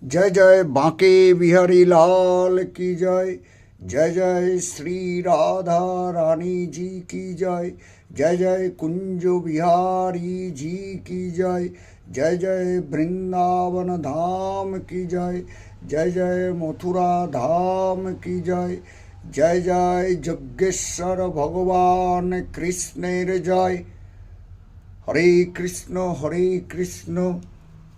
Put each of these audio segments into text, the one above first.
जय जय बांके बिहारी लाल की जय। जय जय श्री राधा रानी जी की जय। जय जय कुंज बिहारी जी की जय। जय जय वृंदावन धाम की जय। जय जय मथुरा धाम की जय। जय जय যজ্ঞেশ্বর ভগবান কৃষ্ণের জয়। হরে কৃষ্ণ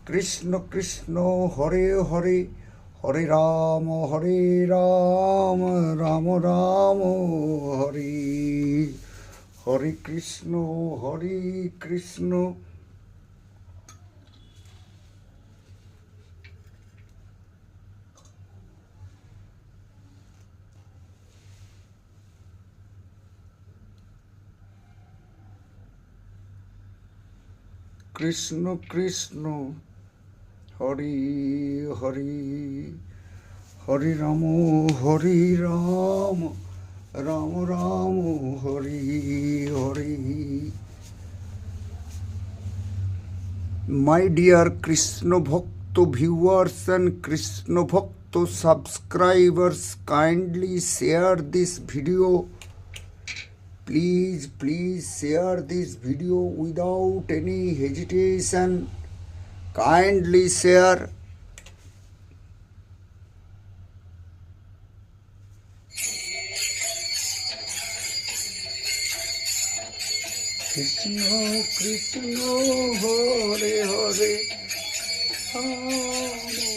কৃষ্ণ কৃষ্ণ হরে হরে, হরে রাম রাম রাম হরে হরে। কৃষ্ণ হরে কৃষ্ণ। কৃষ্ণ কৃষ্ণ হরে হরে, হরে Ram Ram Ram Hare Hare. My dear Krishna Bhakta viewers and Krishna Bhakta subscribers, kindly share this video. Please share this video without any hesitation. Kindly share. Krishna Krishna Hare Hare Hare